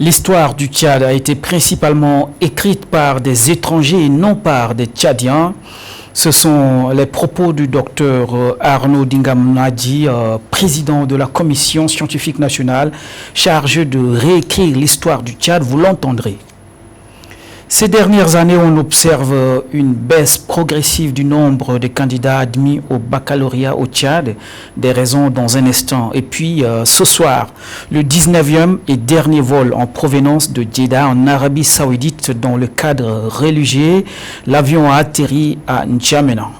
L'histoire du Tchad a été principalement écrite par des étrangers et non par des Tchadiens. Ce sont les propos du docteur Arnaud Dingamnadi, président de la Commission scientifique nationale chargée de réécrire l'histoire du Tchad. Vous l'entendrez. Ces dernières années, on observe une baisse progressive du nombre de candidats admis au baccalauréat au Tchad. Des raisons dans un instant. Et puis, ce soir, le 19e et dernier vol en provenance de Jeddah en Arabie Saoudite dans le cadre religieux. L'avion a atterri à N'Djamena.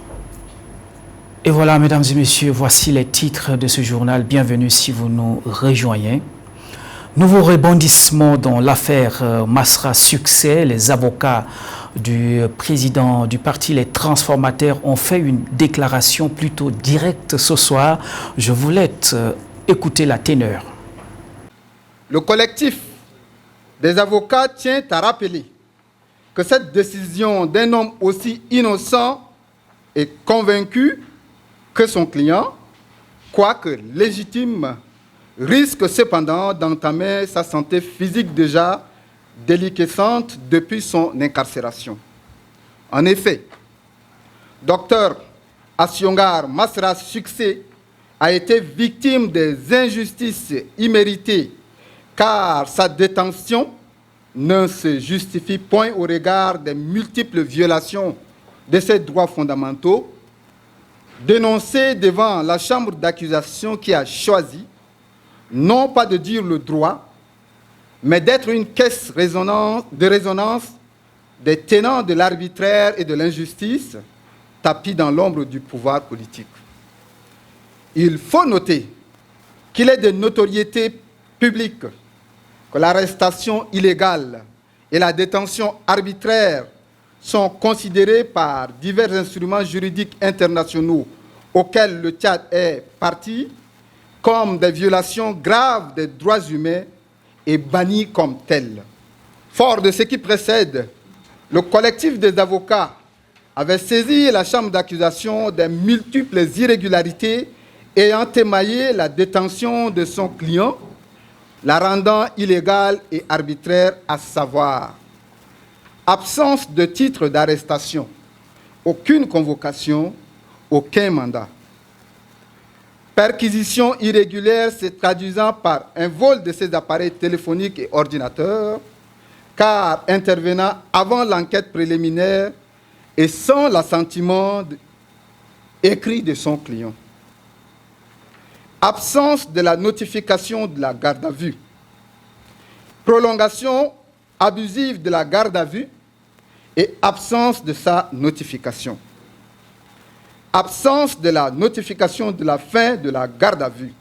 Et voilà, mesdames et messieurs, voici les titres de ce journal. Bienvenue si vous nous rejoignez. Nouveau rebondissement dans l'affaire Masra Succès. Les avocats du président du parti Les Transformateurs ont fait une déclaration plutôt directe ce soir. Je vous laisse écouter la teneur. Le collectif des avocats tient à rappeler que cette décision d'un homme aussi innocent et convaincu que son client, quoique légitime, risque cependant d'entamer sa santé physique déjà déliquescente depuis son incarcération. En effet, Dr Assiongar Masra Succès a été victime des injustices imméritées car sa détention ne se justifie point au regard des multiples violations de ses droits fondamentaux dénoncées devant la chambre d'accusation qui a choisi non pas de dire le droit, mais d'être une caisse de résonance des tenants de l'arbitraire et de l'injustice, tapis dans l'ombre du pouvoir politique. Il faut noter qu'il est de notoriété publique que l'arrestation illégale et la détention arbitraire sont considérées par divers instruments juridiques internationaux auxquels le Tchad est partie comme des violations graves des droits humains et bannies comme telles. Fort de ce qui précède, le collectif des avocats avait saisi la chambre d'accusation des multiples irrégularités ayant émaillé la détention de son client, la rendant illégale et arbitraire, à savoir absence de titre d'arrestation, aucune convocation, aucun mandat. Perquisition irrégulière se traduisant par un vol de ses appareils téléphoniques et ordinateurs, car intervenant avant l'enquête préliminaire et sans l'assentiment écrit de son client. Absence de la notification de la garde à vue. Prolongation abusive de la garde à vue et absence de sa notification. Absence de la notification de la fin de la garde à vue.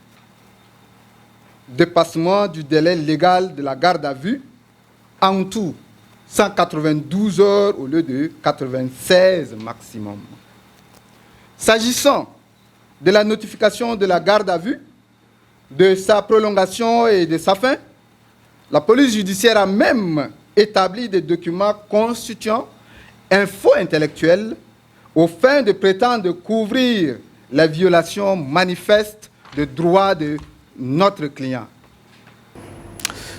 Dépassement du délai légal de la garde à vue, en tout 192 heures au lieu de 96 maximum. S'agissant de la notification de la garde à vue, de sa prolongation et de sa fin, la police judiciaire a même établi des documents constituant un faux intellectuel aux fins de prétendre couvrir les violations manifestes de droits de notre client.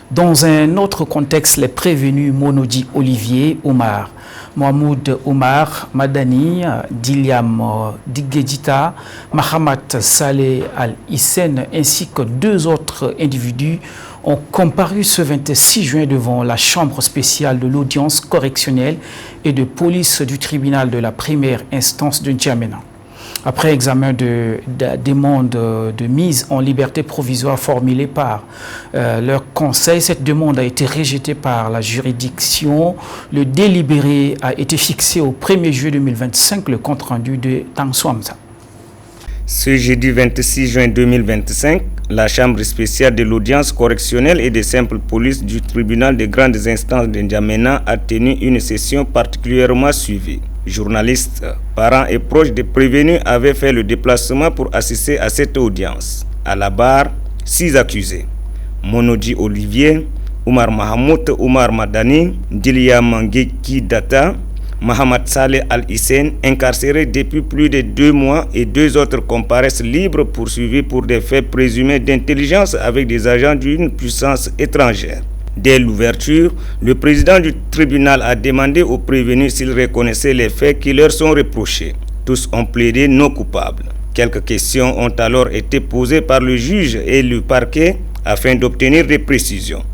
Dans un autre contexte, les prévenus Monodi Olivier Omar, Mohamed Omar Madani, Diliam Digedita, Mahamat Saleh Al-Hissène ainsi que deux autres individus ont comparu ce 26 juin devant la chambre spéciale de l'audience correctionnelle et de police du tribunal de la première instance de N'Djamena. Après examen de demande de mise en liberté provisoire formulée par leur conseil, cette demande a été rejetée par la juridiction. Le délibéré a été fixé au 1er juillet 2025, le compte-rendu de Tangswamsa. Ce jeudi 26 juin 2025, la Chambre spéciale de l'audience correctionnelle et de simple police du tribunal de grandes instances de N'Djamena a tenu une session particulièrement suivie. Journalistes, parents et proches des prévenus avaient fait le déplacement pour assister à cette audience. À la barre, 6 accusés. Monodi Olivier, Oumar Mahamoud Oumar Madani, Diliam Data, Mohamed Saleh Al-Hissène, incarcéré depuis plus de 2 mois, et 2 autres comparaissent libres poursuivis pour des faits présumés d'intelligence avec des agents d'une puissance étrangère. Dès l'ouverture, le président du tribunal a demandé aux prévenus s'ils reconnaissaient les faits qui leur sont reprochés. Tous ont plaidé non coupables. Quelques questions ont alors été posées par le juge et le parquet afin d'obtenir des précisions.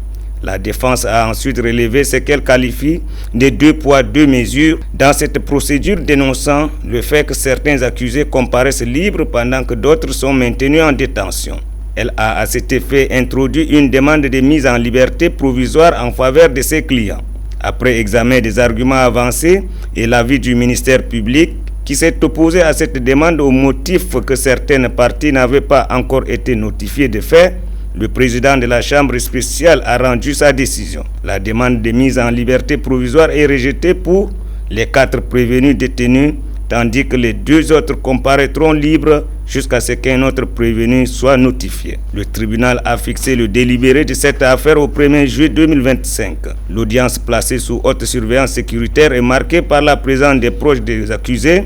La défense a ensuite relevé ce qu'elle qualifie de 2 poids 2 mesures dans cette procédure, dénonçant le fait que certains accusés comparaissent libres pendant que d'autres sont maintenus en détention. Elle a à cet effet introduit une demande de mise en liberté provisoire en faveur de ses clients. Après examen des arguments avancés et l'avis du ministère public, qui s'est opposé à cette demande au motif que certaines parties n'avaient pas encore été notifiées de fait, le président de la Chambre spéciale a rendu sa décision. La demande de mise en liberté provisoire est rejetée pour les 4 prévenus détenus, tandis que les 2 autres comparaîtront libres jusqu'à ce qu'un autre prévenu soit notifié. Le tribunal a fixé le délibéré de cette affaire au 1er juillet 2025. L'audience placée sous haute surveillance sécuritaire et marquée par la présence des proches des accusés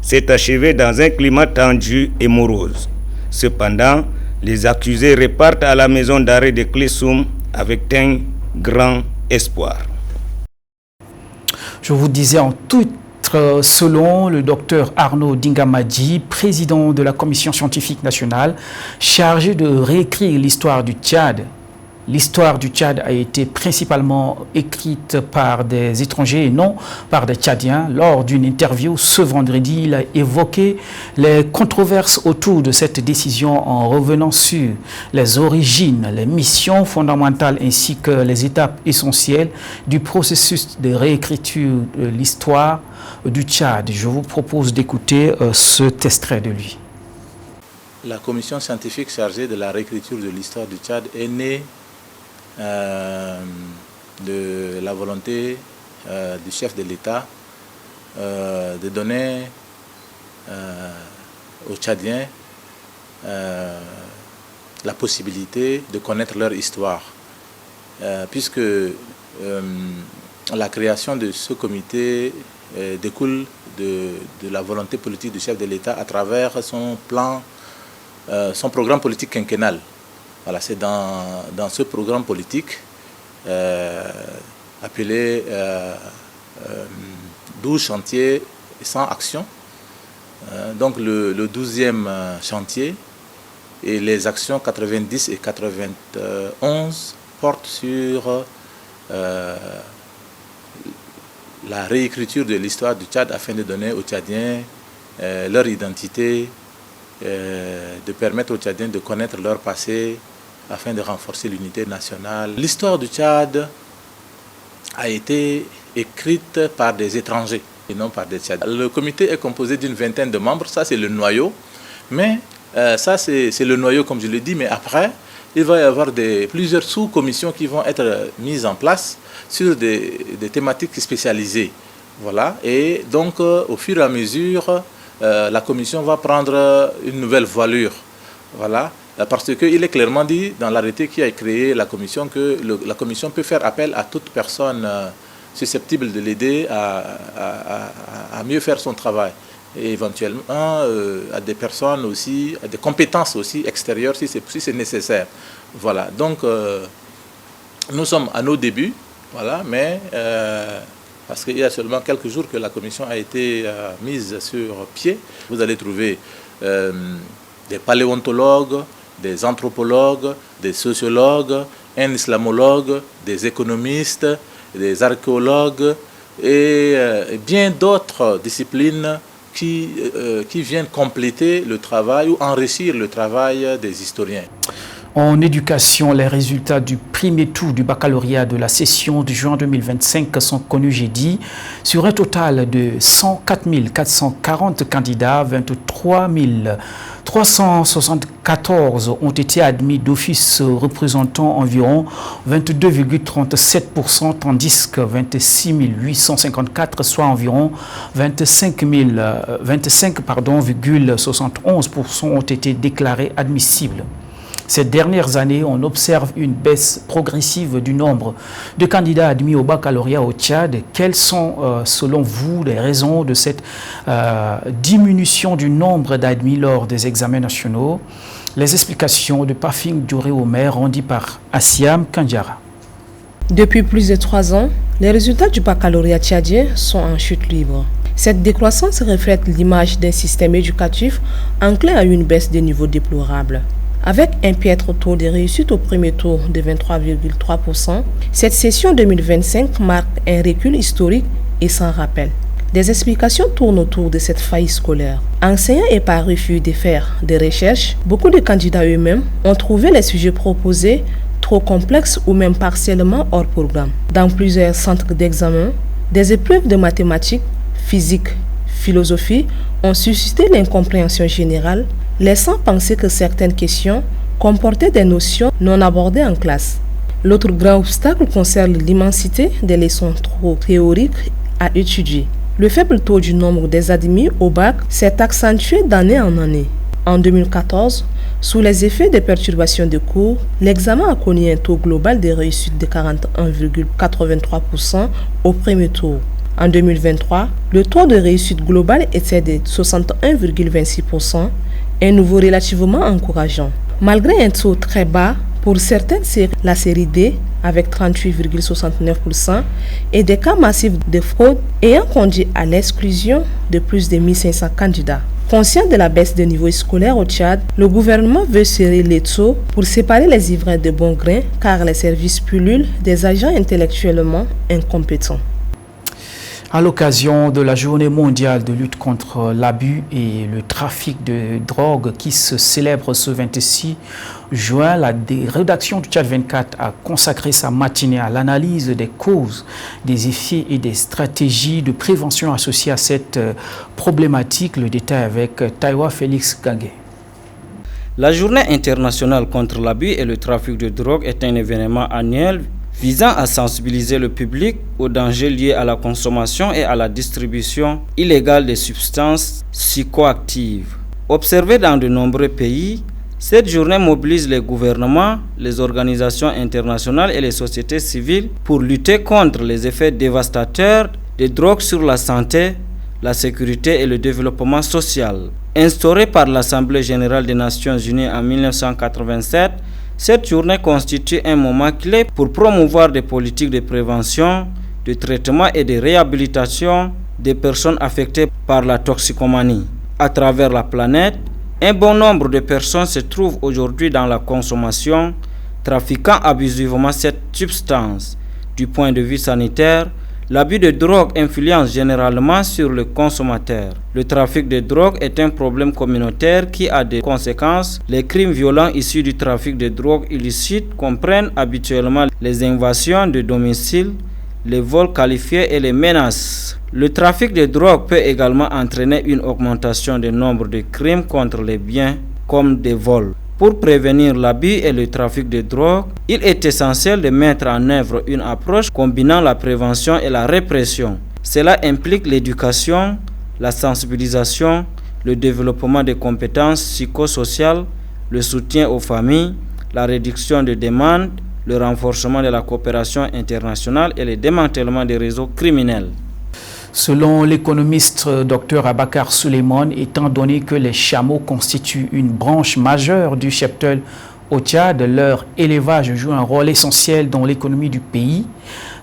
s'est achevée dans un climat tendu et morose. Cependant, les accusés repartent à la maison d'arrêt de Klessoum avec un grand espoir. Je vous disais en tout selon le docteur Arnaud Dingamadji, président de la Commission scientifique nationale, chargé de réécrire l'histoire du Tchad. L'histoire du Tchad a été principalement écrite par des étrangers et non par des Tchadiens. Lors d'une interview ce vendredi, il a évoqué les controverses autour de cette décision en revenant sur les origines, les missions fondamentales ainsi que les étapes essentielles du processus de réécriture de l'histoire du Tchad. Je vous propose d'écouter cet extrait de lui. La commission scientifique chargée de la réécriture de l'histoire du Tchad est née de la volonté du chef de l'État de donner aux Tchadiens la possibilité de connaître leur histoire, puisque la création de ce comité découle de la volonté politique du chef de l'État à travers son programme politique quinquennal. Voilà, c'est dans ce programme politique appelé 12 chantiers et 100 actions. Donc le 12e chantier et les actions 90 et 91 portent sur la réécriture de l'histoire du Tchad afin de donner aux Tchadiens leur identité, de permettre aux Tchadiens de connaître leur passé afin de renforcer l'unité nationale. L'histoire du Tchad a été écrite par des étrangers et non par des Tchadiens. Le comité est composé d'une 20aine de membres, ça c'est le noyau, mais ça c'est le noyau comme je l'ai dit, mais après il va y avoir plusieurs sous-commissions qui vont être mises en place sur des thématiques spécialisées. Voilà. Et donc au fur et à mesure, la commission va prendre une nouvelle voilure. Voilà. Parce qu'il est clairement dit dans l'arrêté qui a créé la commission que la commission peut faire appel à toute personne susceptible de l'aider à mieux faire son travail. Et éventuellement à des personnes aussi, à des compétences aussi extérieures si c'est nécessaire. Voilà. Donc nous sommes à nos débuts, voilà, mais parce qu'il y a seulement quelques jours que la commission a été mise sur pied. Vous allez trouver des paléontologues, des anthropologues, des sociologues, un islamologue, des économistes, des archéologues et bien d'autres disciplines qui viennent compléter le travail ou enrichir le travail des historiens. En éducation, les résultats du premier tour du baccalauréat de la session de juin 2025 sont connus jeudi. Sur un total de 104 440 candidats, 23 374 ont été admis d'office, représentant environ 22,37%, tandis que 26 854, soit environ 25,71% ont été déclarés admissibles. Ces dernières années, on observe une baisse progressive du nombre de candidats admis au baccalauréat au Tchad. Quelles sont, selon vous, les raisons de cette diminution du nombre d'admis lors des examens nationaux? Les explications de Pafing Djouré Omer rendues par Assiam Kandjara. Depuis plus de 3 ans, les résultats du baccalauréat tchadien sont en chute libre. Cette décroissance reflète l'image d'un système éducatif enclin à une baisse des niveaux déplorables. Avec un piètre taux de réussite au premier tour de 23,3%, cette session 2025 marque un recul historique et sans rappel. Des explications tournent autour de cette faillite scolaire. Enseignants et par refus de faire des recherches, beaucoup de candidats eux-mêmes ont trouvé les sujets proposés trop complexes ou même partiellement hors programme. Dans plusieurs centres d'examen, des épreuves de mathématiques, physique, philosophie ont suscité l'incompréhension générale, laissant penser que certaines questions comportaient des notions non abordées en classe. L'autre grand obstacle concerne l'immensité des leçons trop théoriques à étudier. Le faible taux du nombre des admis au bac s'est accentué d'année en année. En 2014, sous les effets des perturbations de cours, l'examen a connu un taux global de réussite de 41,83% au premier tour. En 2023, le taux de réussite global était de 61,26%, un niveau relativement encourageant. Malgré un taux très bas, pour certaines séries, la série D, avec 38,69%, et des cas massifs de fraude ayant conduit à l'exclusion de plus de 1500 candidats. Conscient de la baisse des niveaux scolaires au Tchad, le gouvernement veut serrer les taux pour séparer les ivraies de bon grain car les services pullulent des agents intellectuellement incompétents. À l'occasion de la journée mondiale de lutte contre l'abus et le trafic de drogue qui se célèbre ce 26 juin, la rédaction du Tchad 24 a consacré sa matinée à l'analyse des causes, des effets et des stratégies de prévention associées à cette problématique. Le détail avec Taïwa Félix Gangué. La journée internationale contre l'abus et le trafic de drogue est un événement annuel visant à sensibiliser le public aux dangers liés à la consommation et à la distribution illégale des substances psychoactives. Observée dans de nombreux pays, cette journée mobilise les gouvernements, les organisations internationales et les sociétés civiles pour lutter contre les effets dévastateurs des drogues sur la santé, la sécurité et le développement social. Instaurée par l'Assemblée générale des Nations unies en 1987, cette journée constitue un moment clé pour promouvoir des politiques de prévention, de traitement et de réhabilitation des personnes affectées par la toxicomanie. À travers la planète, un bon nombre de personnes se trouvent aujourd'hui dans la consommation, trafiquant abusivement cette substance. Du point de vue sanitaire, l'abus de drogue influence généralement sur le consommateur. Le trafic de drogue est un problème communautaire qui a des conséquences. Les crimes violents issus du trafic de drogue illicite comprennent habituellement les invasions de domicile, les vols qualifiés et les menaces. Le trafic de drogue peut également entraîner une augmentation du nombre de crimes contre les biens comme des vols. Pour prévenir l'abus et le trafic de drogue, il est essentiel de mettre en œuvre une approche combinant la prévention et la répression. Cela implique l'éducation, la sensibilisation, le développement des compétences psychosociales, le soutien aux familles, la réduction des demandes, le renforcement de la coopération internationale et le démantèlement des réseaux criminels. Selon l'économiste Dr Abakar Suleiman, étant donné que les chameaux constituent une branche majeure du cheptel au Tchad, leur élevage joue un rôle essentiel dans l'économie du pays.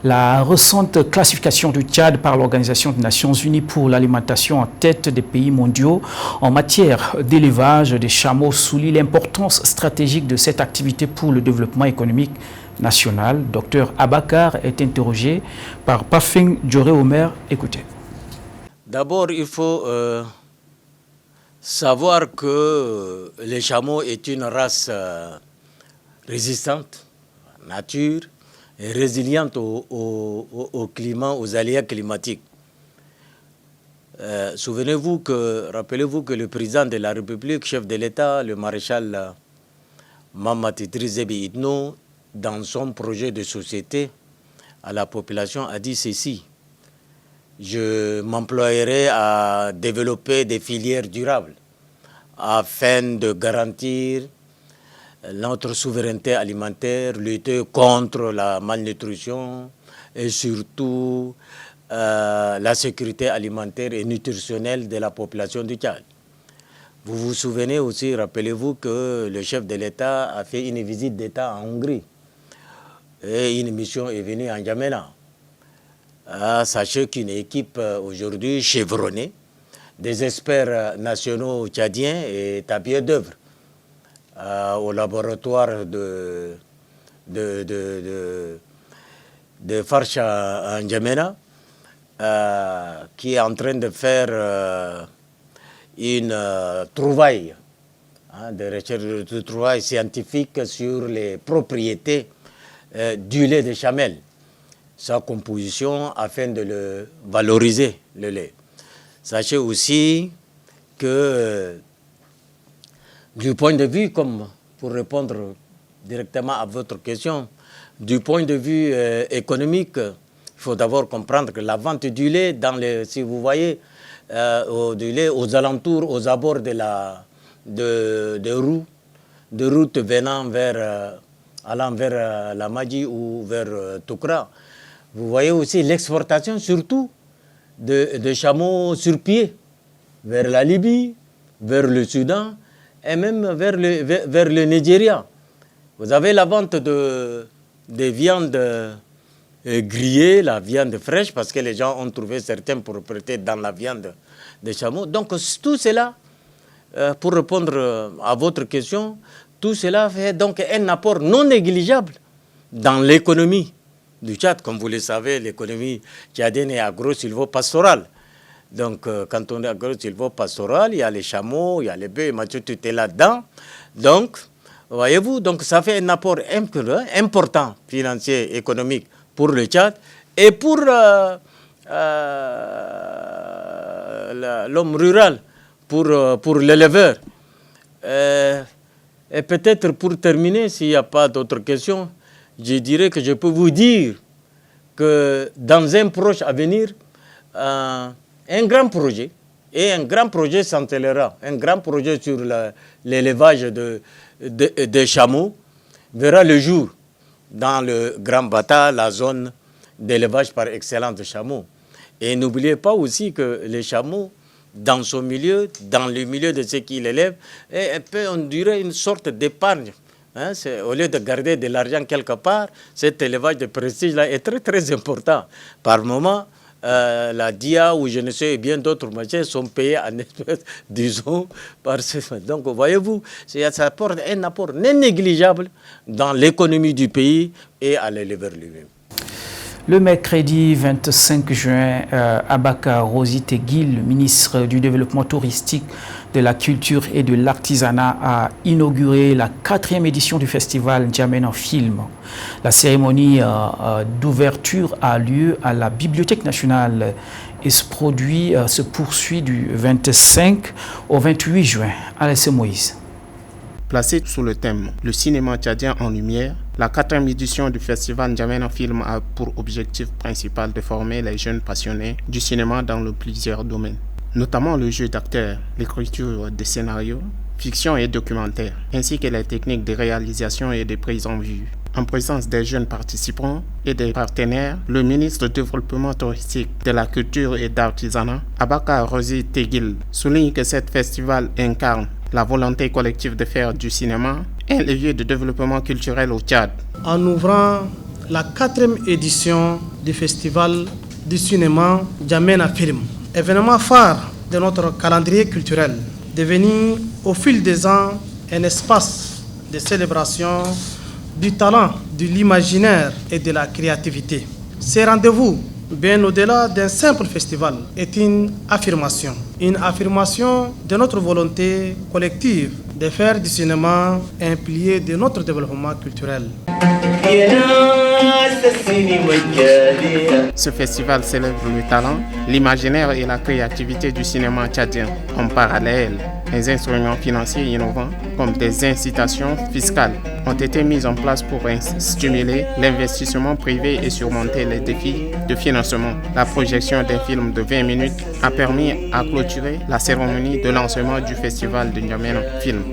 La récente classification du Tchad par l'Organisation des Nations Unies pour l'alimentation en tête des pays mondiaux en matière d'élevage des chameaux souligne l'importance stratégique de cette activité pour le développement économique national. Dr Abakar est interrogé par Pafing Djoré-Omer. Écoutez. D'abord, il faut savoir que les chameaux est une race résistante, nature, et résiliente au climat, aux aléas climatiques. Rappelez-vous que le président de la République, chef de l'État, le maréchal Mahamat Idriss Déby Itno, dans son projet de société à la population, a dit ceci: je m'emploierai à développer des filières durables afin de garantir notre souveraineté alimentaire, lutter contre la malnutrition et surtout la sécurité alimentaire et nutritionnelle de la population du Tchad. Vous vous souvenez aussi, rappelez-vous que le chef de l'État a fait une visite d'État en Hongrie. et une mission est venue en N'Djamena. Sachez qu'une équipe aujourd'hui chevronnée, des experts nationaux tchadiens est à pied d'œuvre au laboratoire de Farsha en N'Djamena, qui est en train de faire une trouvaille, de recherche de trouvaille scientifique sur les propriétés du lait de chamel, sa composition afin de le valoriser, le lait. Sachez aussi que du point de vue, comme pour répondre directement à votre question, du point de vue économique, il faut d'abord comprendre que la vente du lait, si vous voyez, du lait aux alentours, aux abords de routes venant allant vers la Madji ou vers Toukra, vous voyez aussi l'exportation surtout de chameaux sur pied vers la Libye, vers le Soudan et même vers le Nigeria. Vous avez la vente des viandes grillées, la viande fraîche, parce que les gens ont trouvé certaines propriétés dans la viande des chameaux. Donc tout cela, pour répondre à votre question, tout cela fait donc un apport non négligeable dans l'économie du Tchad. Comme vous le savez, l'économie tchadienne est agro-silvo-pastorale. Donc, quand on est agro-silvo-pastoral, il y a les chameaux, il y a les bœufs, Mathieu, tout est là-dedans. Donc, voyez-vous, donc ça fait un apport important, financier, économique pour le Tchad et pour l'homme rural, pour l'éleveur. Et peut-être pour terminer, s'il n'y a pas d'autres questions, je dirais que je peux vous dire que dans un proche avenir, un grand projet s'entellera, un grand projet sur l'élevage de chameaux verra le jour dans le Grand Bata, la zone d'élevage par excellence de chameaux. Et n'oubliez pas aussi que les chameaux, dans son milieu, dans le milieu de ceux qui l'élèvent, on dirait une sorte d'épargne. Au lieu de garder de l'argent quelque part, cet élevage de prestige-là est très très important. Par moment, la DIA ou je ne sais bien d'autres machins sont payés en espèces, disons, par ce. Donc voyez-vous, ça apporte un apport non négligeable dans l'économie du pays et à l'éleveur lui-même. Le mercredi 25 juin, Abaka Rosi Teguil, ministre du Développement touristique, de la Culture et de l'Artisanat, a inauguré la 4e édition du festival N'Djamena Film. La cérémonie d'ouverture a lieu à la Bibliothèque nationale et se poursuit du 25 au 28 juin. Alessé Moïse. Placée sous le thème « Le cinéma tchadien en lumière », la 4e édition du festival N'Djamena Film a pour objectif principal de former les jeunes passionnés du cinéma dans plusieurs domaines, notamment le jeu d'acteur, l'écriture de scénarios, fiction et documentaire, ainsi que les techniques de réalisation et de prise en vue. En présence des jeunes participants et des partenaires, le ministre du Développement touristique, de la Culture et d'Artisanat, Abaka Rosi Teguil, souligne que ce festival incarne la volonté collective de faire du cinéma un levier de développement culturel au Tchad. En ouvrant la 4e édition du festival du cinéma N'Djamena Film, événement phare de notre calendrier culturel, devenu au fil des ans un espace de célébration du talent, de l'imaginaire et de la créativité. Ces rendez-vous, bien au-delà d'un simple festival, est une affirmation de notre volonté collective de faire du cinéma un pilier de notre développement culturel. Ce festival célèbre le talent, l'imaginaire et la créativité du cinéma tchadien. En parallèle, les instruments financiers innovants, comme des incitations fiscales, ont été mis en place pour stimuler l'investissement privé et surmonter les défis de financement. La projection d'un film de 20 minutes a permis à clôturer la cérémonie de lancement du festival de N'Djamena Film.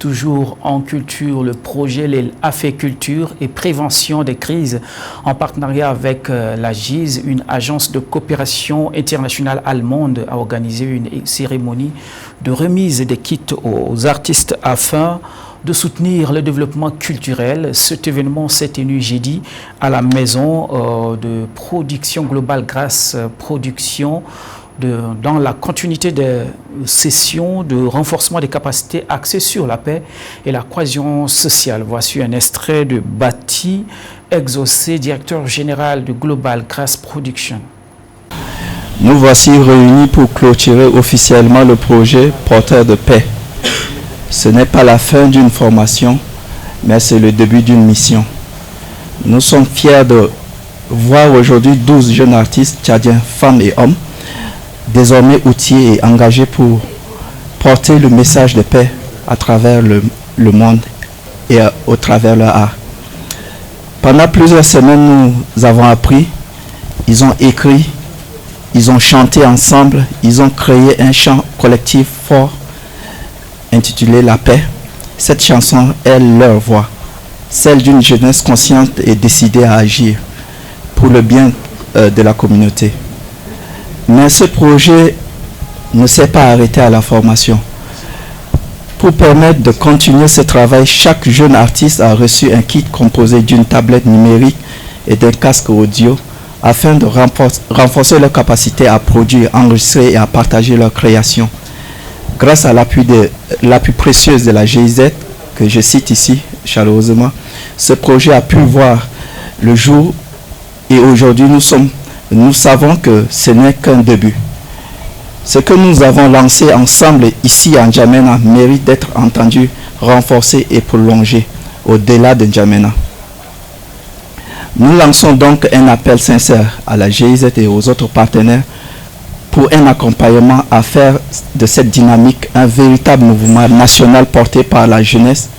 Toujours en culture, le projet LEL Affaires-Culture et Prévention des crises, en partenariat avec la GIZ, une agence de coopération internationale allemande, a organisé une cérémonie de remise des kits aux artistes afin de soutenir le développement culturel. Cet événement s'est tenu jeudi à la maison de production globale Grâce Production, dans la continuité des sessions de renforcement des capacités axées sur la paix et la cohésion sociale. Voici un extrait de Bati Exaucé, directeur général de Global Grâce Production. Nous voici réunis pour clôturer officiellement le projet Porteur de paix. Ce n'est pas la fin d'une formation, mais c'est le début d'une mission. Nous sommes fiers de voir aujourd'hui 12 jeunes artistes tchadiens, femmes et hommes, désormais outillés et engagés pour porter le message de paix à travers le monde et au travers leur art. Pendant plusieurs semaines, nous avons appris, ils ont écrit, ils ont chanté ensemble, ils ont créé un chant collectif fort intitulé La paix. Cette chanson est leur voix, celle d'une jeunesse consciente et décidée à agir pour le bien de la communauté. Mais ce projet ne s'est pas arrêté à la formation. Pour permettre de continuer ce travail, chaque jeune artiste a reçu un kit composé d'une tablette numérique et d'un casque audio afin de renforcer leur capacité à produire, enregistrer et à partager leurs créations. Grâce à l'appui précieux de la GIZ, que je cite ici chaleureusement, ce projet a pu voir le jour et aujourd'hui nous savons que ce n'est qu'un début. Ce que nous avons lancé ensemble ici à N'Djamena mérite d'être entendu, renforcé et prolongé au-delà de N'Djamena. Nous lançons donc un appel sincère à la GIZ et aux autres partenaires pour un accompagnement à faire de cette dynamique un véritable mouvement national porté par la jeunesse.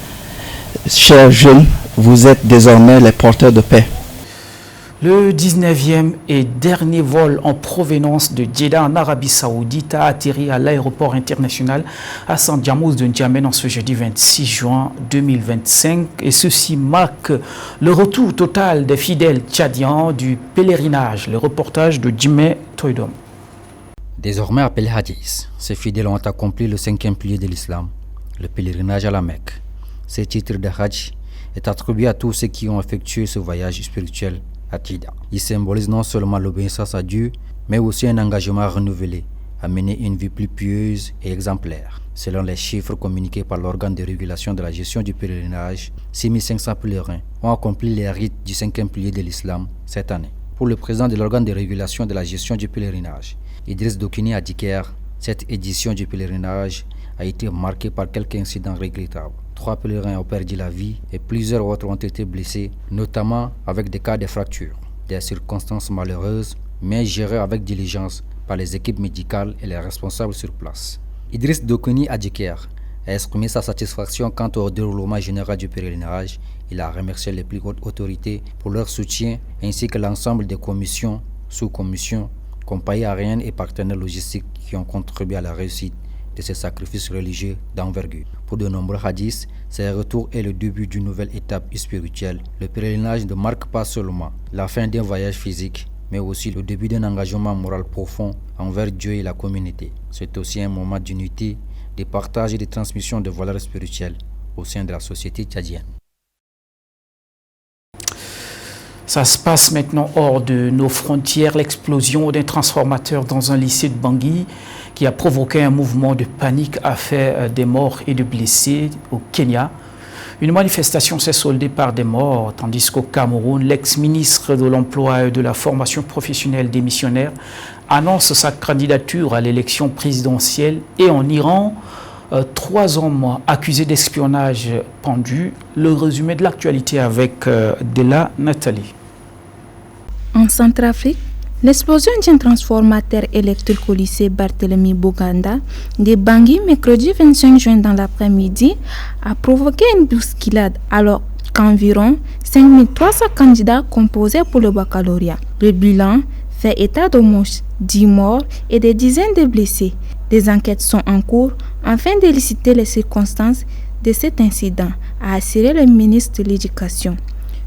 Chers jeunes, vous êtes désormais les porteurs de paix. Le 19e et dernier vol en provenance de Jeddah en Arabie Saoudite a atterri à l'aéroport international Hassan Diamouz de N'Djamena ce jeudi 26 juin 2025. Et ceci marque le retour total des fidèles tchadiens du pèlerinage. Le reportage de Jimé Toydom. Désormais appelé Hadith, ces fidèles ont accompli le 5e pilier de l'islam, le pèlerinage à la Mecque. Ce titre de Hajj est attribué à tous ceux qui ont effectué ce voyage spirituel à Jeddah. Il symbolise non seulement l'obéissance à Dieu, mais aussi un engagement renouvelé à mener une vie plus pieuse et exemplaire. Selon les chiffres communiqués par l'organe de régulation de la gestion du pèlerinage, 6500 pèlerins ont accompli les rites du 5e pilier de l'islam cette année. Pour le président de l'organe de régulation de la gestion du pèlerinage, Idriss Dokini Adjiker, cette édition du pèlerinage a été marquée par quelques incidents regrettables. 3 pèlerins ont perdu la vie et plusieurs autres ont été blessés, notamment avec des cas de fractures. Des circonstances malheureuses, mais gérées avec diligence par les équipes médicales et les responsables sur place. Idriss Dokini Adjiker a exprimé sa satisfaction quant au déroulement général du pèlerinage. Il a remercié les plus hautes autorités pour leur soutien ainsi que l'ensemble des commissions, sous-commissions, compagnies aériennes et partenaires logistiques qui ont contribué à la réussite de ces sacrifices religieux d'envergure. Pour de nombreux hadiths, ce retour est le début d'une nouvelle étape spirituelle. Le pèlerinage ne marque pas seulement la fin d'un voyage physique, mais aussi le début d'un engagement moral profond envers Dieu et la communauté. C'est aussi un moment d'unité, de partage et de transmission de valeurs spirituelles au sein de la société tchadienne. Ça se passe maintenant hors de nos frontières. L'explosion d'un transformateur dans un lycée de Bangui qui a provoqué un mouvement de panique a fait des morts et des blessés au Kenya. Une manifestation s'est soldée par des morts, tandis qu'au Cameroun, l'ex-ministre de l'Emploi et de la Formation professionnelle démissionnaire annonce sa candidature à l'élection présidentielle. Et en Iran, 3 hommes accusés d'espionnage pendus. Le résumé de l'actualité avec Dela Nathalie. En Centrafrique, l'explosion d'un transformateur électrique au lycée Barthélemy Boganda de Bangui mercredi 25 juin dans l'après-midi a provoqué une bousculade alors qu'environ 5300 candidats composaient pour le baccalauréat. Le bilan fait état d'au moins 10 morts et des dizaines de blessés. Des enquêtes sont en cours afin d'élucider les circonstances de cet incident, a assuré le ministre de l'Éducation.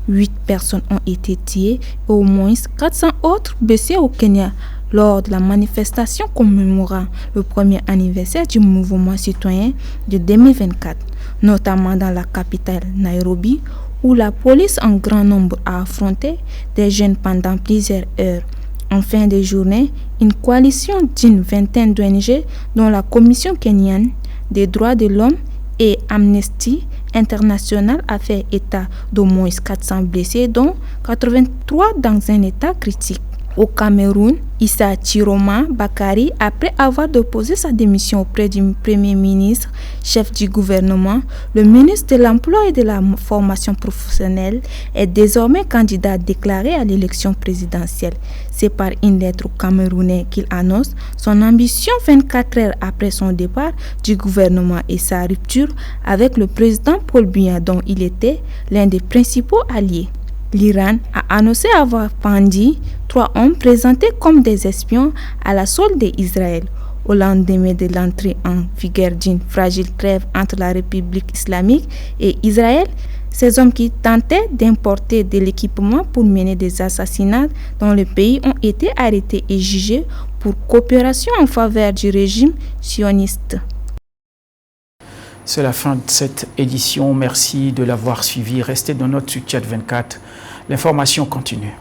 8 personnes ont été tuées et au moins 400 autres blessées au Kenya lors de la manifestation commémorant le premier anniversaire du mouvement citoyen de 2024, notamment dans la capitale Nairobi, où la police en grand nombre a affronté des jeunes pendant plusieurs heures. En fin de journée, une coalition d'une vingtaine d'ONG, dont la Commission kenyane des droits de l'homme et Amnesty International, a fait état d'au moins 400 blessés, dont 83 dans un état critique. Au Cameroun, Issa Chiroma Bakari, après avoir déposé sa démission auprès du Premier ministre, chef du gouvernement, le ministre de l'Emploi et de la formation professionnelle est désormais candidat déclaré à l'élection présidentielle. C'est par une lettre au Camerounais qu'il annonce son ambition 24 heures après son départ du gouvernement et sa rupture avec le président Paul Biya, dont il était l'un des principaux alliés. L'Iran a annoncé avoir pendu 3 hommes présentés comme des espions à la solde d'Israël. Au lendemain de l'entrée en vigueur d'une fragile trêve entre la République islamique et Israël, ces hommes qui tentaient d'importer de l'équipement pour mener des assassinats dans le pays ont été arrêtés et jugés pour coopération en faveur du régime sioniste. C'est la fin de cette édition. Merci de l'avoir suivi. Restez dans notre Tchad 24. L'information continue.